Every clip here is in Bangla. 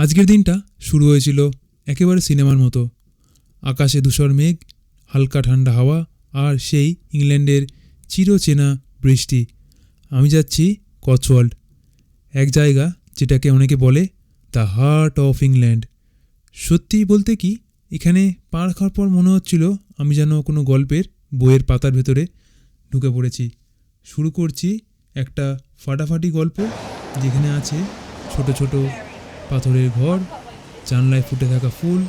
আজকের দিনটা শুরু হয়েছিল একেবারে সিনেমার মতো। আকাশে ধূসর মেঘ, হালকা ঠান্ডা হাওয়া আর সেই ইংল্যান্ডের চিরচেনা বৃষ্টি। আমি যাচ্ছি কচওয়াল্ড, এক জায়গা যেটাকে অনেকে বলে দ্য হার্ট অফ ইংল্যান্ড। সত্যি বলতে কি, এখানে পা রাখার পর মনে হচ্ছিল আমি যেন কোনো গল্পের বইয়ের পাতার ভেতরে ঢুকে পড়েছি। শুরু করছি একটা ফাটাফাটি গল্প, যেখানে আছে ছোট ছোট পাথরের ঘর, জানলায় ফুটে থাকা ফুল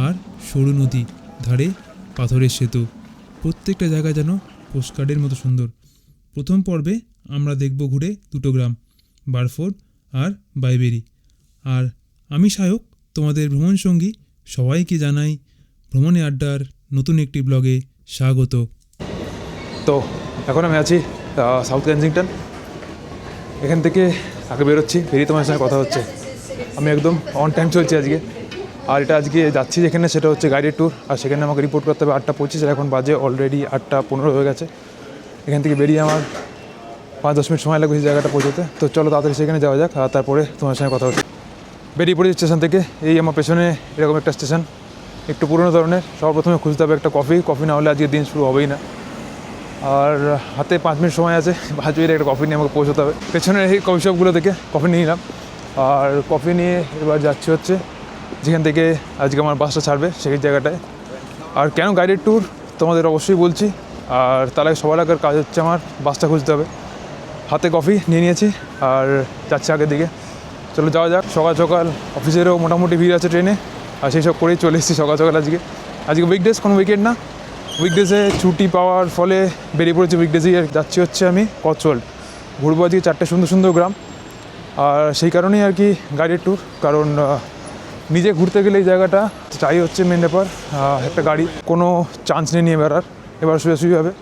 আর সরু নদী ধারে পাথরের সেতু। প্রত্যেকটা জায়গা যেন পোস্টকার্ডের মতো সুন্দর। প্রথম পর্বে আমরা দেখব ঘুরে দুটো গ্রাম, বারফোর্ড আর বাইবেরি। আর আমি সায়ক, তোমাদের ভ্রমণ সঙ্গী। সবাইকে জানাই ভ্রমণে আড্ডার নতুন একটি ব্লগে স্বাগত। তো এখন আমি আছি সাউথ কেনসিংটন। এখান থেকে আগে বেরোচ্ছি, বেরিয়ে তোমার সঙ্গে কথা হচ্ছে। আমি একদম অন টাইম চলছি আজকে। আর এটা আজকে যাচ্ছি যেখানে, সেটা হচ্ছে গাইডেড ট্যুর। আর সেখানে আমাকে রিপোর্ট করতে হবে 8:25, আর এখন বাজে অলরেডি 8:15 হয়ে গেছে। এখান থেকে বেরিয়ে আমার 5-10 মিনিট সময় লাগবে সেই জায়গাটা পৌঁছতে। তো চলো তাড়াতাড়ি সেখানে যাওয়া যাক, আর তারপরে তোমার সঙ্গে কথা হচ্ছে। বেরিয়ে পড়েছি স্টেশন থেকে। এই আমার পেছনে এরকম একটা স্টেশন, একটু পুরনো ধরনের। সবার প্রথমে খুঁজতে হবে একটা কফি না হলে আজকে দিন শুরু হবেই না। আর হাতে 5 মিনিট সময় আছে, 5 মিনিট একটা কফি নিয়ে আমাকে পৌঁছতে হবে। পেছনের এই কফি শপগুলো থেকে কফি নিয়ে নিলাম, আর কফি নিয়ে এবার যাচ্ছি হচ্ছে যেখান থেকে আজকে আমার বাসটা ছাড়বে সেই জায়গাটায়। আর কেন গাইডেড ট্যুর তোমাদের অবশ্যই বলছি। আর তার আগে সবার আগের কাজ হচ্ছে আমার বাসটা খুঁজতে হবে। হাতে কফি নিয়ে নিয়েছি আর যাচ্ছি আগের দিকে। চলো যাওয়া যাক। সকাল সকাল অফিসেরও মোটামুটি ভিড় আছে ট্রেনে, আর সেই সব করেই চলে এসেছি সকাল সকাল। আজকে উইকডেজ, কোনো উইকেন্ড না। উইকডেজে ছুটি পাওয়ার ফলে বেরিয়ে পড়েছি উইকডেজেই। যাচ্ছি হচ্ছে আমি কচওয়াল্ড। ঘুরবো আজকে 4টে সুন্দর সুন্দর গ্রাম। আর সেই কারণেই আর কি গাইডেড ট্যুর, কারণ নিজে ঘুরতে গেলে এই জায়গাটা চাই হচ্ছে মেন ব্যাপার একটা গাড়ি। কোনো চান্স নেই নিয়ে বেড়ার। এবার সোজাসুজিভাবে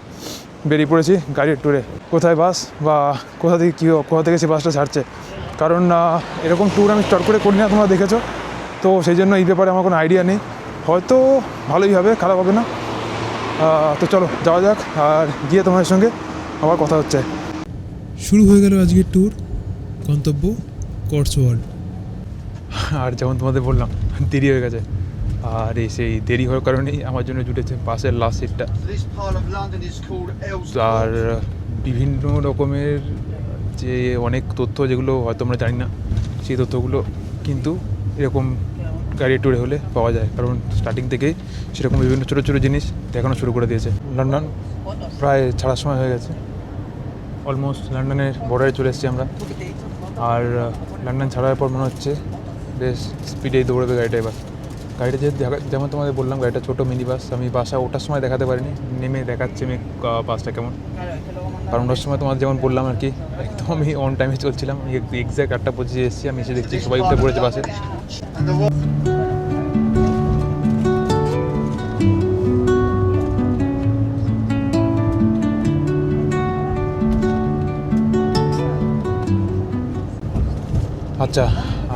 বেরিয়ে পড়েছি গাইডেড ট্যুরে। কোথায় বাস বা কোথা থেকে সেই বাসটা ছাড়ছে, কারণ এরকম ট্যুর আমি স্টার্ট করি না, তোমরা দেখেছো। তো সেই জন্য এই ব্যাপারে আমার কোনো আইডিয়া নেই। হয়তো ভালোই হবে, খারাপ হবে না। তো চলো যাওয়া যাক, আর গিয়ে তোমাদের সঙ্গে আবার কথা হচ্ছে। শুরু হয়ে গেল আজকের ট্যুর, গন্তব্য কচওয়াল্ড। আর যেমন তোমাদের বললাম, দেরি হয়ে গেছে। আর সেই দেরি হওয়ার কারণেই আমার জন্য জুটেছে বাসের লাস্ট সিটটা। আর বিভিন্ন রকমের যে অনেক তথ্য যেগুলো হয়তো আমরা জানি না, সেই তথ্যগুলো কিন্তু এরকম গাইডেড ট্যুরে হলে পাওয়া যায়। কারণ স্টার্টিং থেকেই সেরকম বিভিন্ন ছোটো ছোটো জিনিস দেখানো শুরু করে দিয়েছে। লন্ডন প্রায় ছাড়ার সময় হয়ে গেছে, অলমোস্ট লন্ডনের বর্ডারে চলে এসেছি আমরা। আর লন্ডন ছাড়ার পর মনে হচ্ছে বেশ স্পিডেই দৌড়বে গাড়িটা। এবার গাড়িটা যেমন তোমাদের বললাম, গাড়িটা ছোটো মিনি বাস। আমি বাসা ওঠার সময় দেখাতে পারিনি, নেমে দেখাচ্ছি আমি বাসটা কেমন। কারণ ওটার সময় তোমার যেমন বললাম আর কি, একদম আমি অন টাইমে চলছিলাম। এক্স্যাক্ট 8:25 এসেছি। আমি এসে দেখছি সবাই উঠে পড়েছে বাসে। আচ্ছা,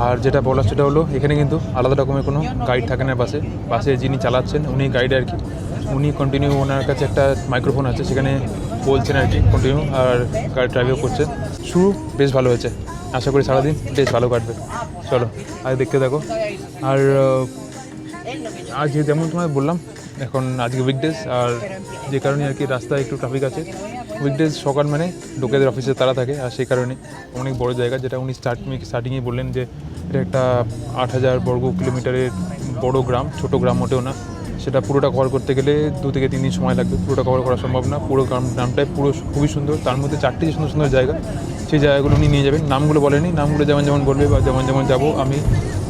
আর যেটা বলার সেটা হলো, এখানে কিন্তু আলাদা রকমের কোনো গাইড থাকে না বাসে যিনি চালাচ্ছেন উনি গাইড আর কি। উনি কন্টিনিউ, ওনার কাছে একটা মাইক্রোফোন আছে, সেখানে বলছেন আর কি কন্টিনিউ, আর গাড়ি ড্রাইভও করছেন। শুরু বেশ ভালো হয়েছে, আশা করি সারাদিন বেশ ভালো কাটবে। চলো আগে দেখতে থাকো। আর আজ যেমন তোমায় বললাম, এখন আজকে উইকডেজ, আর যে কারণে আর কি রাস্তায় একটু ট্রাফিক আছে। উইকডেজ সকাল মানে লোকেদের অফিসে তারা থাকে, আর সেই কারণে অনেক বড় জায়গা, যেটা উনি স্টার্টিংয়ে বললেন যে এটা একটা 8000 বর্গ কিলোমিটারের বড় গ্রাম, ছোটো গ্রাম মোটেও না। সেটা পুরোটা কভার করতে গেলে 2 থেকে 3 দিন সময় লাগবে। পুরোটা কভার করা সম্ভব না। পুরো গ্রামটাই খুবই সুন্দর। তার মধ্যে 4টি যে সুন্দর সুন্দর জায়গা, সেই জায়গাগুলো উনি নিয়ে যাবেন। নামগুলো বলেনি, নামগুলো যেমন বলবে বা যেমন যাবো আমি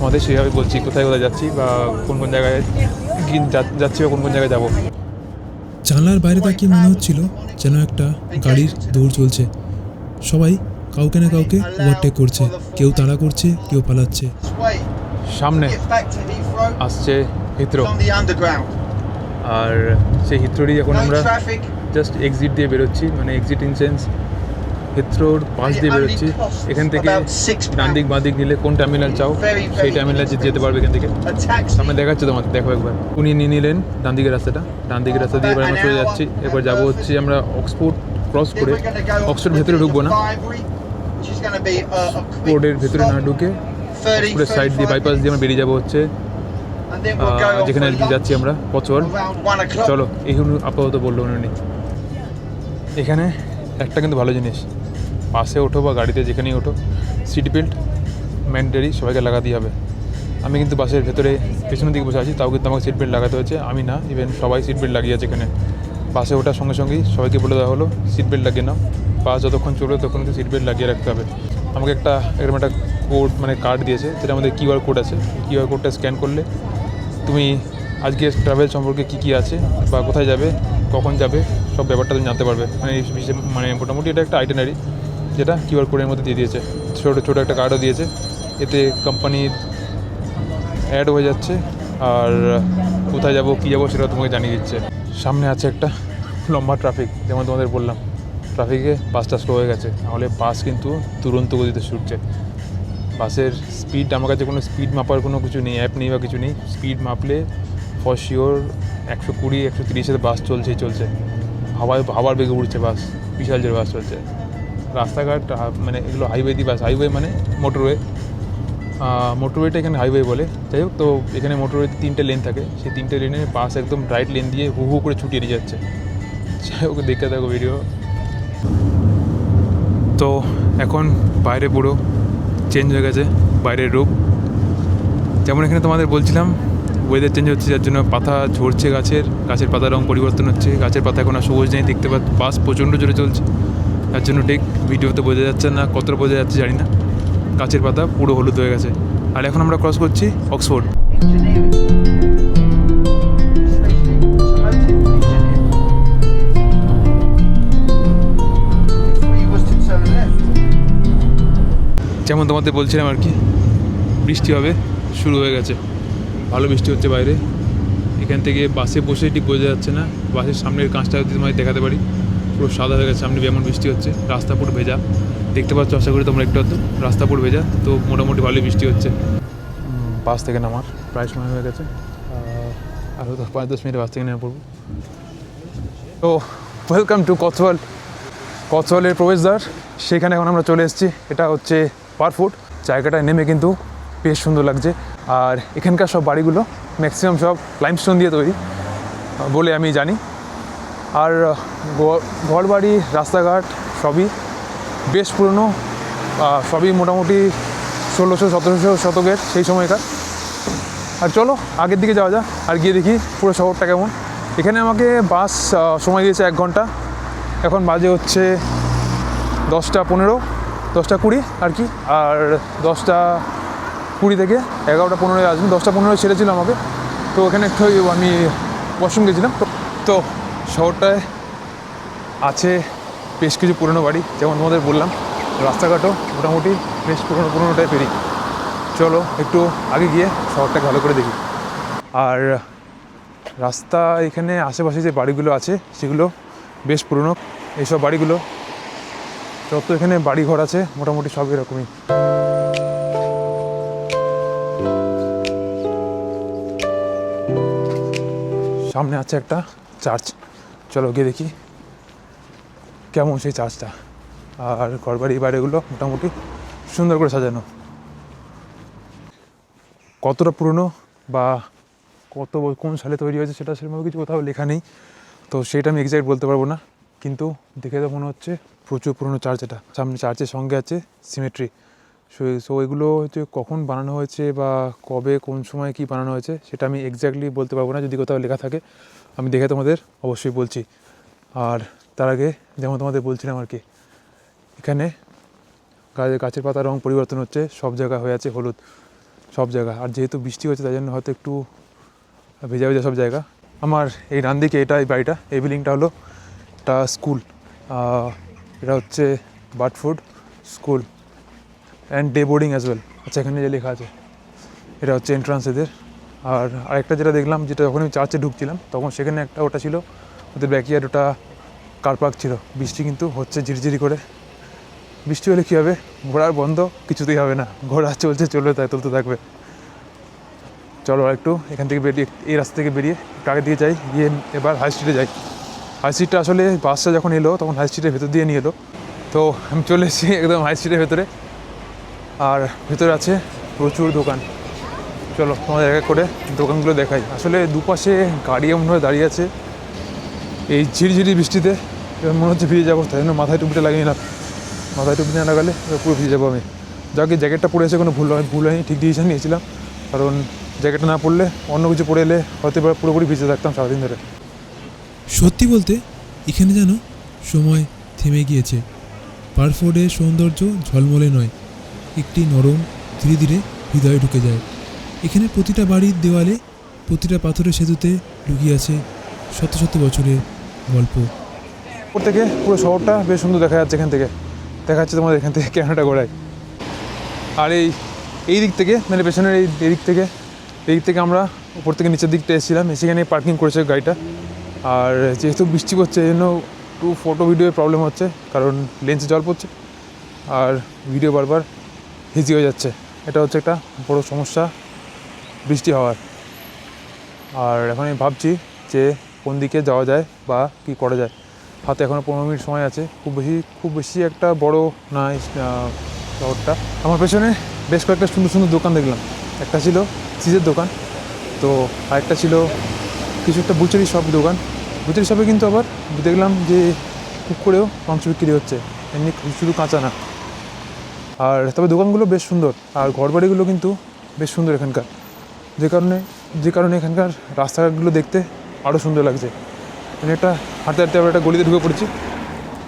আমাদের সেইভাবে বলছি কোথায় যাচ্ছি বা কোন জায়গায় যাচ্ছি বা কোন জায়গায় যাবো। জানলার বাইরে তাকিয়ে মনে হচ্ছিল যেন একটা গাড়ির দৌড় চলছে। সবাই কাউকে না কাউকে ওভারটেক করছে, কেউ তাড়া করছে, কেউ পালাচ্ছে। সামনে আসছে হিথ্রো, আর সেই হিথ্রোরই এখন আমরা জাস্ট এক্সিট দিয়ে বেরোচ্ছি। মানে এক্সিট ইন সেন্স হিথ্রোর পাশ দিয়ে বেরোচ্ছি। এখান থেকে ডান দিক বাঁ দিক নিলে কোন টার্মিনাল চাও সেই টার্মিনাল যেতে পারবে এখান থেকে। সামনে দেখাচ্ছে তোমাদের, দেখো একবার। উনি নিয়ে নিলেন ডান দিকের রাস্তা দিয়ে এবার আমরা চলে যাচ্ছি। এবার যাবো হচ্ছে আমরা অক্সফোর্ড ক্রস করে। অক্সফোর্ড ভেতরে ঢুকবো না, অক্সফোর্ডের ভেতরে না ঢুকে পুরো সাইড দিয়ে বাইপাস দিয়ে আমরা বেরিয়ে যাবো হচ্ছে and then we'll go on যেখানে for আর কি যাচ্ছি আমরা কচুয়াল। around 1 o'clock. চলো এইখানে আপাতত বললো উনি। এখানে একটা কিন্তু ভালো জিনিস, বাসে ওঠো বা গাড়িতে যেখানেই ওঠো, সিট বেল্ট ম্যান্ডেটারি সবাইকে লাগাতেই হবে। আমি কিন্তু বাসের ভেতরে পেছনের দিকে বসে আছি, তাও কিন্তু আমাকে সিট বেল্ট লাগাতে হয়েছে। আমি না, ইভেন সবাই সিট বেল্ট লাগিয়েছে এখানে। বাসে ওঠার সঙ্গে সঙ্গেই সবাইকে বলে দেওয়া হলো সিট বেল্ট লাগিয়ে নাও, বাস যতক্ষণ চলবে ততক্ষণ কিন্তু সিট বেল্ট লাগিয়ে রাখতে হবে। আমাকে এরকম একটা কোড মানে কার্ড দিয়েছে, যেটা আমাদের কিউআর কোড আছে। কিউআর কোডটা স্ক্যান করলে তুমি আজকে ট্রাভেল সম্পর্কে কী কী আছে বা কোথায় যাবে, কখন যাবে, সব ব্যাপারটা তুমি জানতে পারবে। মানে মোটামুটি এটা একটা আইটেনারি, যেটা কিউআর কোডের মধ্যে দিয়ে দিয়েছে। ছোটো একটা কার্ডও দিয়েছে, এতে কোম্পানির অ্যাড হয়ে যাচ্ছে আর কোথায় যাব কী যাবো সেটা তোমাকে জানিয়ে দিচ্ছে। সামনে আছে একটা লম্বা ট্রাফিক, যেমন তোমাদের বললাম ট্রাফিকে বাসটা স্লো হয়ে গেছে, নাহলে বাস কিন্তু দুরন্ত গতিতে ছুটছে। বাসের স্পিড, আমার কাছে কোনো স্পিড মাপার কোনো কিছু নেই, অ্যাপ নেই বা কিছু নেই। স্পিড মাপলে ফর শিওর 120 130-এ বাস চলছে। হাওয়ার বেগে উঠছে বাস, বিশাল জোরে বাস চলছে। রাস্তাঘাট মানে এগুলো হাইওয়ে দিয়ে বাস, হাইওয়ে মানে মোটরওয়েটা এখানে হাইওয়ে বলে। যাই হোক, তো এখানে মোটরওয়েতে 3টে লেন থাকে, সেই 3টে লেনে বাস একদম রাইট লেন দিয়ে হু হু করে ছুটিয়ে নিয়ে যাচ্ছে। যাই হোক, দেখতে থাকো ভিডিও। তো এখন বাইরে পুরো চেঞ্জ হয়ে গেছে, বাইরের রূপ। যেমন এখানে তোমাদের বলছিলাম ওয়েদার চেঞ্জ হচ্ছে, যার জন্য পাতা ঝরছে, গাছের পাতার রঙ পরিবর্তন হচ্ছে। গাছের পাতা এখন আর সবুজ নেই, দেখতে বাস প্রচণ্ড জোরে চলছে, তার জন্য ঠিক ভিডিওতে বোঝা যাচ্ছে না, কতটা বোঝা যাচ্ছে জানি না। গাছের পাতা পুরো হলুদ হয়ে গেছে। আর এখন আমরা ক্রস করছি অক্সফোর্ড। যেমন তোমাদের বলছিলাম আর কি, বৃষ্টি হবে, শুরু হয়ে গেছে, ভালো বৃষ্টি হচ্ছে বাইরে। এখান থেকে বাসে বসে ঠিক বোঝা যাচ্ছে না, বাসের সামনের কাঁচটা যদি তোমায় দেখাতে পারি, পুরো সাদা হয়ে গেছে সামনে, যেমন বৃষ্টি হচ্ছে। রাস্তা পুরো ভেজা, দেখতে পাচ্ছ আশা করি তোমরা একটু রাস্তা পুরো ভেজা, তো মোটামুটি ভালোই বৃষ্টি হচ্ছে। বাস থেকে নামার প্রায় সময় হয়ে গেছে, আরও 5-10 মিনিটে বাস থেকে নেমে পড়বো। তো ওয়েলকাম টু কচুয়ালের প্রবেশদ্বার, সেখানে এখন আমরা চলে এসেছি। এটা হচ্ছে পারফুট। জায়গাটায় নেমে কিন্তু বেশ সুন্দর লাগছে। আর এখানকার সব বাড়িগুলো ম্যাক্সিমাম সব লাইমস্টোন দিয়ে তৈরি বলে আমি জানি। আর ঘর বাড়ি, রাস্তাঘাট সবই বেশ পুরনো, সবই মোটামুটি 1600-1700 শতকের সেই সময়কার। আর চলো আগের দিকে যাওয়া যাক, আর গিয়ে দেখি পুরো শহরটা কেমন। এখানে আমাকে বাস সময় দিয়েছে 1 ঘন্টা, এখন বাজে হচ্ছে 10:15, 10:20 আর কি। আর 10:20 থেকে 11:15 আসবেন। 10:15 ছেড়েছিল আমাকে, তো ওখানে একটু আমি ওয়াশরুম গেছিলাম। তো শহরটায় আছে বেশ কিছু পুরনো বাড়ি, যেমন তোমাদের বললাম। রাস্তাঘাটও মোটামুটি বেশ পুরনো টাইপেরই। চলো একটু আগে গিয়ে শহরটাকে ভালো করে দেখি। আর রাস্তা এখানে আশেপাশে যে বাড়িগুলো আছে সেগুলো বেশ পুরনো। এইসব বাড়িগুলো যত এখানে বাড়িঘর আছে মোটামুটি সব এরকমই। সামনে আছে একটা চার্চ, চলো গিয়ে দেখি কেমন সেই চার্চটা। আর ঘরবাড়ি বাড়িগুলো মোটামুটি সুন্দর করে সাজানো। কতটা পুরনো বা কোন সালে তৈরি হয়েছে সেটা সেরকমভাবে কিছু কোথাও লেখা নেই, তো সেটা আমি এক্স্যাক্ট বলতে পারবো না। কিন্তু দেখে তো মনে হচ্ছে প্রচুর পুরনো চার্চ এটা। সামনে চার্চের সঙ্গে আছে সিমেট্রি। সো এগুলো হচ্ছে কখন বানানো হয়েছে বা কবে কোন সময় কি বানানো হয়েছে সেটা আমি এক্স্যাক্টলি বলতে পারবো না। যদি কোথাও লেখা থাকে আমি দেখে তোমাদের অবশ্যই বলছি। আর তার আগে যেমন তোমাদের বলছিলাম আর কি, এখানে গাছের পাতার রঙ পরিবর্তন হচ্ছে, সব জায়গা হয়ে আছে হলুদ, সব জায়গা। আর যেহেতু বৃষ্টি হচ্ছে তাই জন্য হয়তো একটু ভেজা ভেজা সব জায়গা। আমার এই ডান দিকে এই বাড়িটা, এই বিল্ডিংটা হলো একটা স্কুল। এটা হচ্ছে বার্টফুড school and day boarding as well. আচ্ছা, এখানে যে লেখা আছে এটা হচ্ছে এন্ট্রান্স এদের। আর আরেকটা যেটা দেখলাম, যেটা যখন আমি চার্চে ঢুকছিলাম তখন সেখানে ওটা ছিল ওদের ব্যাকইয়ার্ড, ওটা কার পার্ক ছিল। বৃষ্টি কিন্তু হচ্ছে ঝিরিঝিরি করে। বৃষ্টি হলে কী হবে, ঘোরার বন্ধ কিছুতেই হবে না, ঘোরা চলবে তাই চলতে থাকবে। চলো আর একটু এখান থেকে বেরিয়ে, এই রাস্তা থেকে বেরিয়ে একটু আগের দিকে যাই, গিয়ে এবার হাই স্ট্রিটে যাই। হাই স্ট্রিটটা আসলে বাসটা যখন এলো তখন হাই স্ট্রিটের ভেতর দিয়ে নিয়ে এলো, তো আমি চলে এসেছি একদম হাই স্ট্রিটের ভেতরে। আর ভেতরে আছে প্রচুর দোকান। চলো তোমাদের এক এক করে দোকানগুলো দেখাই। আসলে দুপাশে গাড়ি এমনভাবে দাঁড়িয়ে আছে, এই ঝিরিঝিরি বৃষ্টিতে এবার মনে হচ্ছে ভিজে যাবো, তাই জন্য মাথায় টুপিটা লাগিয়ে নিলাম। মাথায় টুপি না লাগালে এবার পুরো ভিজে যাবো আমি। যাকে জ্যাকেটটা পরে এসে কোনো ভুল হয়নি, ঠিক ডিসিশন নিয়েছিলাম, কারণ জ্যাকেটটা না পরলে অন্য কিছু পরে এলে হয়তো এবার পুরোপুরি ভিজে থাকতাম সারাদিন ধরে। সত্যি বলতে এখানে যেন সময় থেমে গিয়েছে। পারফোর্ডের সৌন্দর্য ঝলমলে নয়, একটি নরম, ধীরে ধীরে হৃদয়ে ঢুকে যায়। এখানে প্রতিটা বাড়ির দেওয়ালে, প্রতিটা পাথরের সেতুতে লুকিয়ে আছে শত শত বছরের গল্প। ওপর থেকে পুরো শহরটা বেশ সুন্দর দেখা যাচ্ছে। এখান থেকে দেখা যাচ্ছে তোমাদের এখান থেকে ক্যামেরাটা ঘোরায়। আর এই দিক থেকে মানে পেছনের এই দিক থেকে আমরা উপর থেকে নিচের দিকটা এসেছিলাম, সেখানে পার্কিং করেছে গাড়িটা। আর যেহেতু বৃষ্টি পড়ছে এই জন্য একটু ফটো ভিডিওর প্রবলেম হচ্ছে, কারণ লেন্সে জল পড়ছে আর ভিডিও বারবার ভিজি হয়ে যাচ্ছে। এটা হচ্ছে একটা বড় সমস্যা বৃষ্টি হওয়ার। আর এখন আমি ভাবছি যে কোন দিকে যাওয়া যায় বা কী করা যায়। হাতে এখনও 15 মিনিট সময় আছে, খুব বেশি একটা বড় না শহরটা। আমার পেছনে বেশ কয়েকটা সুন্দর সুন্দর দোকান দেখলাম। একটা ছিল চিজের দোকান, তো আরেকটা ছিল কিছু একটা বুচারি শপ দোকান। বুচারি শপে কিন্তু আবার দেখলাম যে কুক করেও মাংস বিক্রি হচ্ছে, এমনি শুধু কাঁচা না। আর তবে দোকানগুলো বেশ সুন্দর, আর ঘরবাড়িগুলো কিন্তু বেশ সুন্দর এখানকার, যে কারণে এখানকার রাস্তাঘাটগুলো দেখতে আরও সুন্দর লাগছে। আমি একটা হাঁটতে হাঁটতে আবার একটা গলিতে ঢুকে পড়েছি।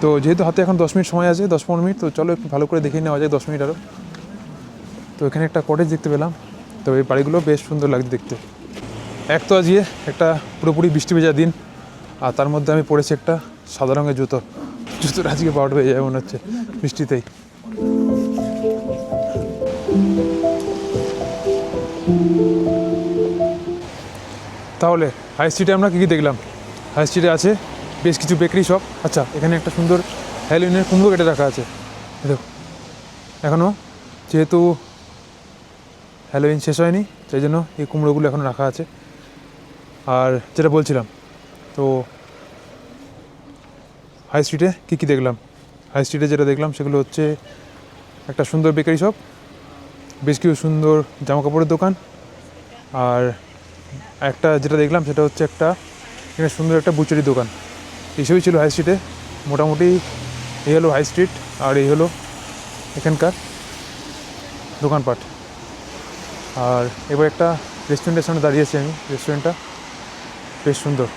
তো যেহেতু হাতে এখন 10 মিনিট সময় আছে, 10-15 মিনিট, তো চলো একটু ভালো করে দেখে নেওয়া যায় 10 মিনিট আরও। তো এখানে একটা কটেজ দেখতে পেলাম, তো এই বাড়িগুলো বেশ সুন্দর লাগছে দেখতে। এক তো আজকে একটা পুরোপুরি বৃষ্টি ভেজা দিন, আর তার মধ্যে আমি পরেছি একটা সাদা রঙের জুতোটা আজকে পাউডার হয়ে যায় মনে হচ্ছে বৃষ্টিতেই। তাহলে হাই স্ট্রিটে আমরা কী কী দেখলাম? হাই স্ট্রিটে আছে বেশ কিছু বেকারি শপ। আচ্ছা, এখানে একটা সুন্দর হ্যালোইনের কুমড়ো কেটে রাখা আছে। দেখো এখনও যেহেতু হ্যালোইন শেষ হয়নি, সেই জন্য এই কুমড়োগুলো এখন রাখা আছে। আর যেটা বলছিলাম, তো হাই স্ট্রিটে কী দেখলাম? হাই স্ট্রিটে যেটা দেখলাম সেগুলো হচ্ছে একটা সুন্দর বেকারি শপ, বেশ কিছু সুন্দর জামাকাপড়ের দোকান, আর একটা যেটা দেখলাম সেটা হচ্ছে একটা এখানে সুন্দর একটা বুচারি দোকান। এইসবই ছিল হাই স্ট্রিটে মোটামুটি। এই হলো হাই স্ট্রিট, আর এই হলো এখানকার দোকানপাট। আর এবার একটা রেস্টুরেন্টের সামনে দাঁড়িয়েছি আমি। রেস্টুরেন্টটা বেশ সুন্দর,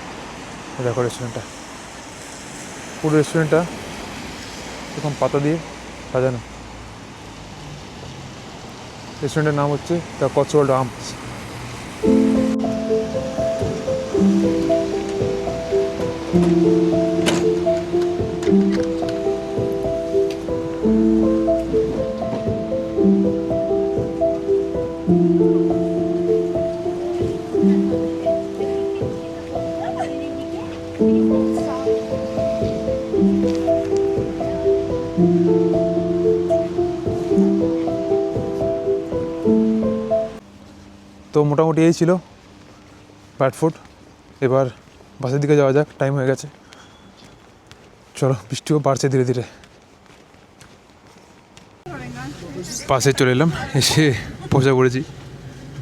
দেখো রেস্টুরেন্টটা, পুরো রেস্টুরেন্টটা এরকম পাতা দিয়ে সাজানো। রেস্টুরেন্টের নাম হচ্ছে দ্য কচওয়াল্ড আর্মস। তো মোটামুটি এই ছিল ব্র্যাডফোর্ড। এবার বাসের দিকে যাওয়া যাক, টাইম হয়ে গেছে। চলো, বৃষ্টিও বাড়ছে ধীরে ধীরে। বাসে চলে এলাম, এসে বসে পড়েছি।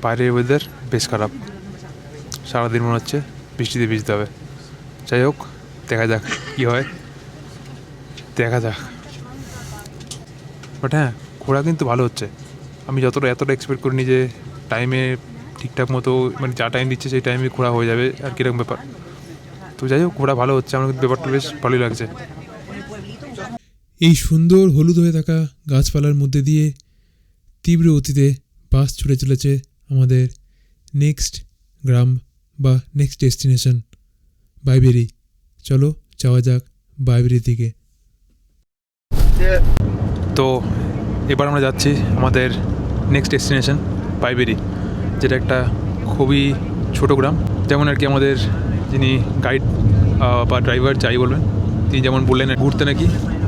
বাইরের ওয়েদার বেশ খারাপ, সারাদিন মনে হচ্ছে বৃষ্টিতে ভিজতে হবে। যাই হোক, দেখা যাক কী হয়, দেখা যাক। বাট হ্যাঁ, ঘোরা কিন্তু ভালো হচ্ছে। আমি এতটা এক্সপেক্ট করিনি যে টাইমে ঠিকঠাক মতো, মানে যা টাইম দিচ্ছে সেই টাইমে ঘোরা হয়ে যাবে আর কীরকম ব্যাপার। তো যাই হোক, ঘোরা ভালো হচ্ছে, আমার কিন্তু ব্যাপারটা বেশ ভালোই লাগছে। এই সুন্দর হলুদ হয়ে থাকা গাছপালার মধ্যে দিয়ে তীব্র গতিতে বাস ছুটে চলেছে আমাদের নেক্সট গ্রাম বা নেক্সট ডেস্টিনেশন বাইবেরি। চলো যাওয়া যাক বাইবেরির দিকে। তো এবার আমরা যাচ্ছি আমাদের নেক্সট ডেস্টিনেশন বাইবেরি, যেটা একটা খুবই ছোটো গ্রাম। যেমন আর কি আমাদের যিনি গাইড বা ড্রাইভার যাই বলবেন, তিনি যেমন বললেন ঘুরতে নাকি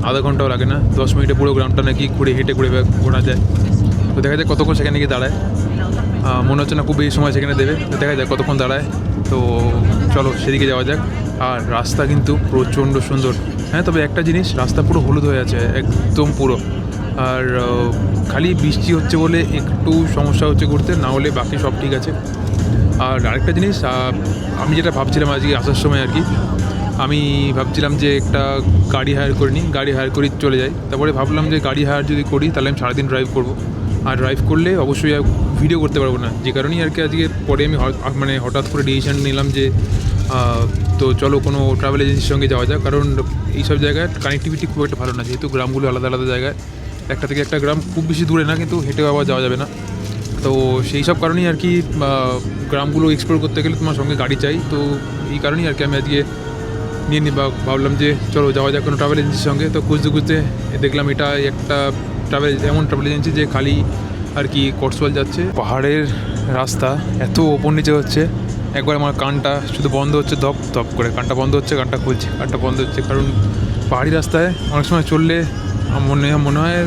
আধা ঘন্টাও লাগে না, 10 মিনিটে পুরো গ্রামটা নাকি হেঁটে ঘোরা যায়। তো দেখা যায় কতক্ষণ সেখানে গিয়ে দাঁড়ায়। মনে হচ্ছে না খুব বেশি সময় সেখানে দেবে, তো দেখা যায় কতক্ষণ দাঁড়ায়। তো চলো সেদিকে যাওয়া যাক। আর রাস্তা কিন্তু প্রচণ্ড সুন্দর। হ্যাঁ, তবে একটা জিনিস, রাস্তা পুরো হলুদ হয়ে আছে একদম পুরো, আর খালি বৃষ্টি হচ্ছে বলে একটু সমস্যা হচ্ছে ঘুরতে, না হলে বাকি সব ঠিক আছে। আর আরেকটা জিনিস, আমি যেটা ভাবছিলাম আজকে আসার সময় আর কি, আমি ভাবছিলাম যে একটা গাড়ি হায়ার করে নিই, গাড়ি হায়ার করে চলে যাই। তারপরে ভাবলাম যে গাড়ি হায়ার যদি করি তাহলে আমি সারাদিন ড্রাইভ করবো, আর ড্রাইভ করলে অবশ্যই ভিডিও করতে পারবো না, যে কারণেই আর কি আজকে পরে আমি মানে হঠাৎ করে ডিসিশন নিলাম যে তো চলো কোনো ট্রাভেল এজেন্সির সঙ্গে যাওয়া যাক, কারণ এইসব জায়গায় কানেক্টিভিটি খুব একটা ভালো না, যেহেতু গ্রামগুলো আলাদা আলাদা জায়গায়, একটা থেকে একটা গ্রাম খুব বেশি দূরে না, কিন্তু হেঁটেও আবার যাওয়া যাবে না। তো সেই সব কারণেই আর কি গ্রামগুলো এক্সপ্লোর করতে গেলে তোমার সঙ্গে গাড়ি চাই। তো এই কারণেই আর কি আমি আজকে নিয়ে ভাবলাম যে চলো যাওয়া যাক কোনো ট্রাভেল এজেন্সির সঙ্গে। তো খুঁজতে খুঁজতে দেখলাম এটা একটা এমন ট্রাভেল এজেন্সি যে খালি আর কি কটসওয়াল যাচ্ছে। পাহাড়ের রাস্তা এত ওপর নিচে হচ্ছে, একবার আমার কানটা শুধু বন্ধ হচ্ছে, ধপ ধপ করে কানটা বন্ধ হচ্ছে, কানটা খুলছে, কানটা বন্ধ হচ্ছে। কারণ পাহাড়ি রাস্তায় অনেক সময় চললে মনে হয়,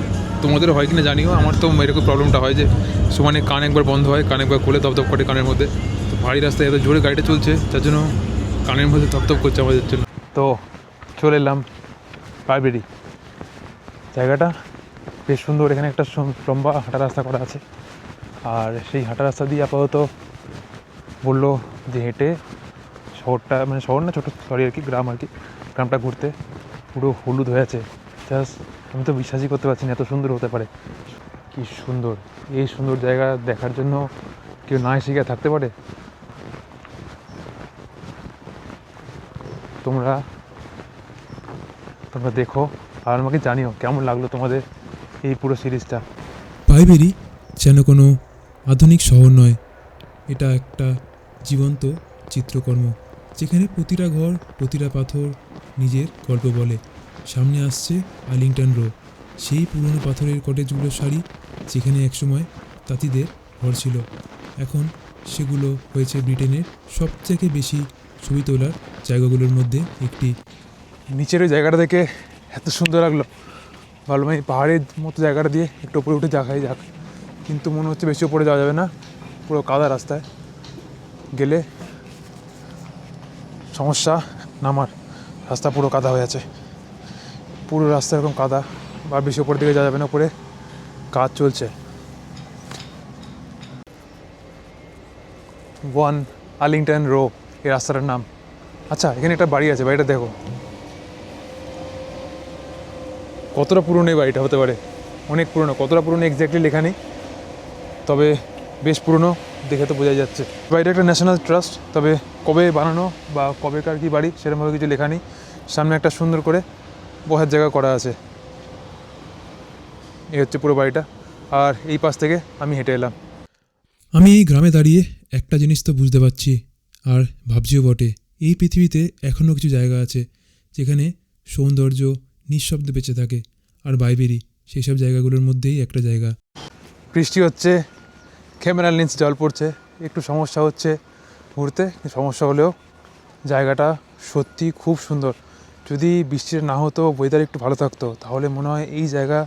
তোমাদের হয় কিনা জানিও, আমার তো এরকম প্রবলেমটা হয় যে সমানে কান একবার বন্ধ হয়, কান একবার খুলে ধপ ধপ করে কানের মধ্যে। তো পাহাড়ি রাস্তায় এত জোরে গাড়িটা চলছে, যার জন্য কানের মধ্যে ধপধপ করছে আমাদের জন্য। তো চলে এলাম লাইব্রেরি, জায়গাটা বেশ সুন্দর। এখানে একটা লম্বা হাঁটা রাস্তা করা আছে, আর সেই হাঁটা রাস্তা দিয়ে আপাতত বললো যে হেঁটে শহরটা, মানে শহর না, ছোটো সরি আর কি গ্রাম, আর কি গ্রামটা ঘুরতে। পুরো হলুদ হয়ে আছে, জাস্ট আমি তো বিশ্বাসই করতে পারছি না এত সুন্দর হতে পারে। কি সুন্দর, এই সুন্দর জায়গা দেখার জন্য কেউ না এসে গিয়ে থাকতে পারে? তোমরা দেখো আর আমাকে জানিও কেমন লাগলো তোমাদের এই পুরো সিরিজটা। পাইবেরি যেন কোনো আধুনিক শহর নয়, এটা একটা জীবন্ত চিত্রকর্ম, যেখানে প্রতিটা ঘর, প্রতিটা পাথর নিজের গল্প বলে। সামনে আসছে আর্লিংটন রো, সেই পুরনো পাথরের কটেজগুলোর সারি, যেখানে একসময় তাঁতিদের ঘর ছিল। এখন সেগুলো হয়েছে ব্রিটেনের সবথেকে বেশি ছবি তোলার জায়গাগুলোর মধ্যে একটি। নিচের ওই জায়গাটা দেখে এত সুন্দর লাগলো, ভাবলাম এই পাহাড়ের মতো জায়গাটা দিয়ে একটু উপরে উঠে দেখাই যাক, কিন্তু মনে হচ্ছে বেশি উপরে যাওয়া যাবে না, পুরো কাদা রাস্তায় গেলে সমস্যা। নামার রাস্তা পুরো কাদা হয়ে আছে, পুরো রাস্তা এরকম কাদা, বা বেশি উপরের দিকে যাওয়া যাবে না, উপরে কাজ চলছে। ওয়ান আর্লিংটন রো এই রাস্তাটার নাম। আচ্ছা, এখানে একটা বাড়ি আছে, বাড়িটা দেখো কতটা পুরনো এই বাড়িটা হতে পারে, অনেক পুরনো। কতটা পুরনো এক্স্যাক্টলি লেখা নেই, তবে বেশ পুরনো দেখে তো বোঝাই যাচ্ছে। বাড়িটা একটা ন্যাশনাল ট্রাস্ট, তবে কবে বানানো বা কবেকার কি বাড়ি সেরকমভাবে কিছু লেখা নেই। সামনে একটা সুন্দর করে বসার জায়গা করা আছে, এই হচ্ছে পুরো বাড়িটা। আর এই পাশ থেকে আমি হেঁটে এলাম। আমি এই গ্রামে দাঁড়িয়ে একটা জিনিস তো বুঝতে পারছি, আর ভাবছিও বটে, এই পৃথিবীতে এখনও কিছু জায়গা আছে যেখানে সৌন্দর্য নিঃশব্দে বেঁচে থাকে, আর বাইবেরি সেই সব জায়গাগুলোর মধ্যেই একটা জায়গা। বৃষ্টি হচ্ছে, ক্যামেরার লেন্স জল পড়ছে, একটু সমস্যা হচ্ছে ঘুরতে, সমস্যা হলেও জায়গাটা সত্যি খুব সুন্দর। যদি বৃষ্টি না হতো, ওয়েদার একটু ভালো থাকতো, তাহলে মনে হয় এই জায়গা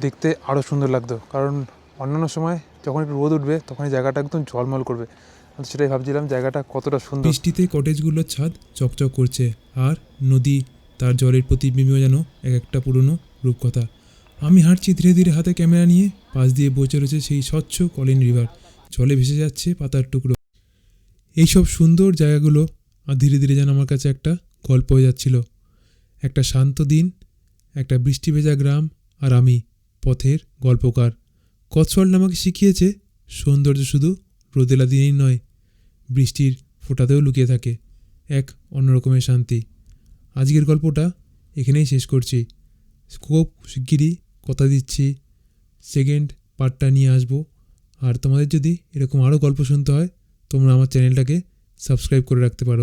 দেখতে আরও সুন্দর লাগতো। কারণ অন্যান্য সময় যখন একটু রোদ উঠবে তখন এই জায়গাটা একদম ঝলমল করবে। আমি সেটাই ভাবছিলাম জায়গাটা কতটা সুন্দর। বৃষ্টিতে কটেজগুলোর ছাদ চকচক করছে, আর নদী তার জলের প্রতিবিম্ব যেন এক একটা পুরনো রূপকথা। আমি হাঁটছি ধীরে ধীরে, হাতে ক্যামেরা নিয়ে। পাশ দিয়ে বইছে রয়েছে সেই স্বচ্ছ কলিন রিভার, জলে ভেসে যাচ্ছে পাতার টুকরো। এইসব সুন্দর জায়গাগুলো আর ধীরে ধীরে যেন আমার কাছে একটা গল্প হয়ে যাচ্ছিল। একটা শান্ত দিন, একটা বৃষ্টি ভেজা গ্রাম, আর আমি পথের গল্পকার। কচ্ছওয়াল্ড আমাকে শিখিয়েছে সৌন্দর্য শুধু রোদেলা দিনেই নয়, বৃষ্টির ফোঁটাতেও লুকিয়ে থাকে এক অন্যরকমের শান্তি। আজকের গল্পটা এখানেই শেষ করছি। খুব শিগগিরই কথা দিচ্ছি সেকেন্ড পার্টটা নিয়ে আসবো। আর তোমাদের যদি এরকম আরও গল্প শুনতে হয়, তোমরা আমার চ্যানেলটাকে সাবস্ক্রাইব করে রাখতে পারো।